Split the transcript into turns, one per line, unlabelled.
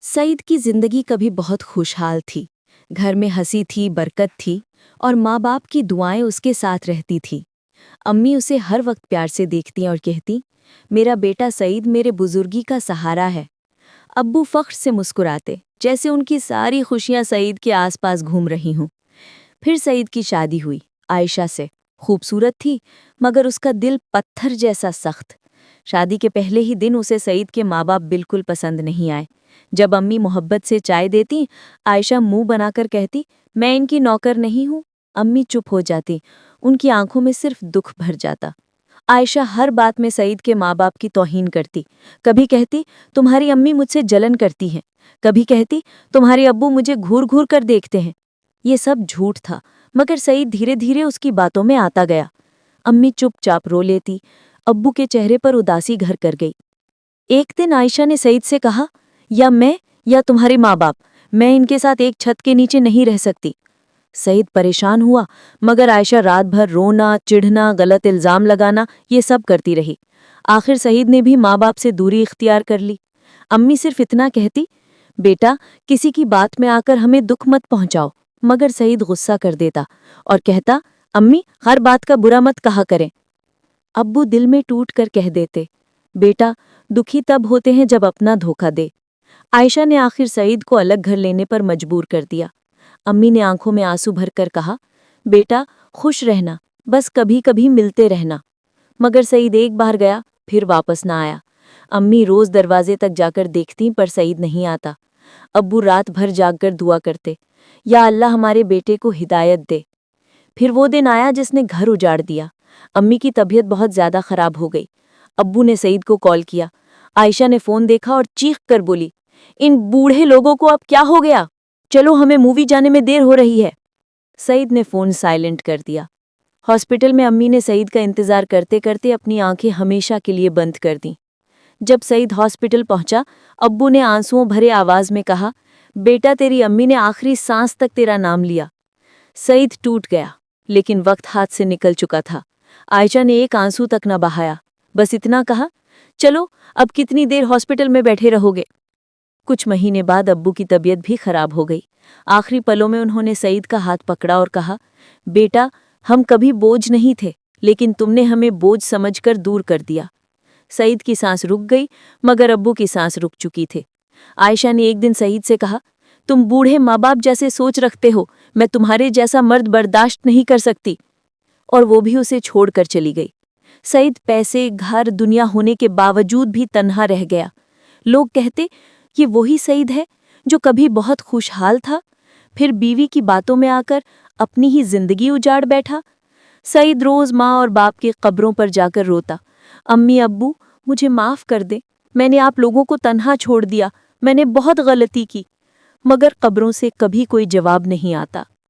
सईद की जिंदगी कभी बहुत खुशहाल थी। घर में हंसी थी, बरकत थी और माँ बाप की दुआएं उसके साथ रहती थी। अम्मी उसे हर वक्त प्यार से देखती और कहती, मेरा बेटा सईद मेरे बुजुर्गी का सहारा है। अब्बू फख्र से मुस्कुराते, जैसे उनकी सारी खुशियां सईद के आसपास घूम रही हूं। फिर सईद की शादी हुई आयशा से। खूबसूरत थी, मगर उसका दिल पत्थर जैसा सख्त। शादी के पहले ही दिन उसे सईद के माँ बाप बिल्कुल पसंद नहीं आए। जब अम्मी मोहब्बत से चाय देती, आयशा मुंह बनाकर कहती, मैं इनकी नौकर नहीं हूँ। अम्मी चुप हो जाती, उनकी आंखों में सिर्फ दुख भर जाता। आयशा हर बात में सईद के माँ बाप की तौहीन करती। कभी कहती, तुम्हारी अम्मी मुझसे जलन करती हैं। कभी कहती, तुम्हारे अब्बू मुझे घूर घूर कर देखते हैं। ये सब झूठ था, मगर सईद धीरे धीरे उसकी बातों में आता गया। अम्मी चुपचाप रो लेती, अब्बू के चेहरे पर उदासी घर कर गई। एक दिन आयशा ने सईद से कहा, या मैं या तुम्हारे माँ बाप, मैं इनके साथ एक छत के नीचे नहीं रह सकती। सईद परेशान हुआ, मगर आयशा रात भर रोना, चिढ़ना, गलत इल्जाम लगाना, ये सब करती रही। आखिर सईद ने भी माँ बाप से दूरी इख्तियार कर ली। अम्मी सिर्फ इतना कहती, बेटा किसी की बात में आकर हमें दुख मत पहुंचाओ। मगर सईद गुस्सा कर देता और कहता, अम्मी हर बात का बुरा मत कहा करें। अब्बू दिल में टूट कर कह देते, बेटा दुखी तब होते हैं जब अपना धोखा दे। आयशा ने आखिर सईद को अलग घर लेने पर मजबूर कर दिया। अम्मी ने आंखों में आंसू भरकर कहा, बेटा खुश रहना, बस कभी कभी मिलते रहना। मगर सईद एक बार गया, फिर वापस ना आया। अम्मी रोज दरवाजे तक जाकर देखती, पर सईद नहीं आता। अब्बू रात भर जागकर दुआ करते, या अल्लाह हमारे बेटे को हिदायत दे। फिर वो दिन आया जिसने घर उजाड़ दिया। अम्मी की तबीयत बहुत ज्यादा खराब हो गई। अब्बू ने सईद को कॉल किया। आयशा ने फोन देखा और चीख कर बोली, इन बूढ़े लोगों को अब क्या हो गया? चलो हमें मूवी जाने में देर हो रही है। सईद ने फोन साइलेंट कर दिया। हॉस्पिटल में अम्मी ने सईद का इंतजार करते करते अपनी आंखें हमेशा के लिए बंद कर दी। जब सईद हॉस्पिटल पहुंचा, अब्बू ने आंसुओं भरे आवाज में कहा, बेटा तेरी अम्मी ने आखिरी सांस तक तेरा नाम लिया। सईद टूट गया, लेकिन वक्त हाथ से निकल चुका था। आयशा ने एक आंसू तक न बहाया, बस इतना कहा, चलो अब कितनी देर हॉस्पिटल में बैठे रहोगे। कुछ महीने बाद अब्बू की तबीयत भी खराब हो गई। आखिरी पलों में उन्होंने सईद का हाथ पकड़ा और कहा, बेटा हम कभी बोझ नहीं थे, लेकिन तुमने हमें बोझ समझकर दूर कर दिया। सईद की सांस रुक गई, मगर अब्बू की सांस रुक चुकी थी। आयशा ने एक दिन सईद से कहा, तुम बूढ़े माँ बाप जैसे सोच रखते हो, मैं तुम्हारे जैसा मर्द बर्दाश्त नहीं कर सकती। और वो भी उसे छोड़कर चली गई। सईद पैसे, घर, दुनिया होने के बावजूद भी तन्हा रह गया। लोग कहते, ये वही सईद है जो कभी बहुत खुशहाल था, फिर बीवी की बातों में आकर अपनी ही जिंदगी उजाड़ बैठा। सईद रोज माँ और बाप की कब्रों पर जाकर रोता, अम्मी अब्बू मुझे माफ कर दे, मैंने आप लोगों को तन्हा छोड़ दिया, मैंने बहुत गलती की। मगर कब्रों से कभी कोई जवाब नहीं आता।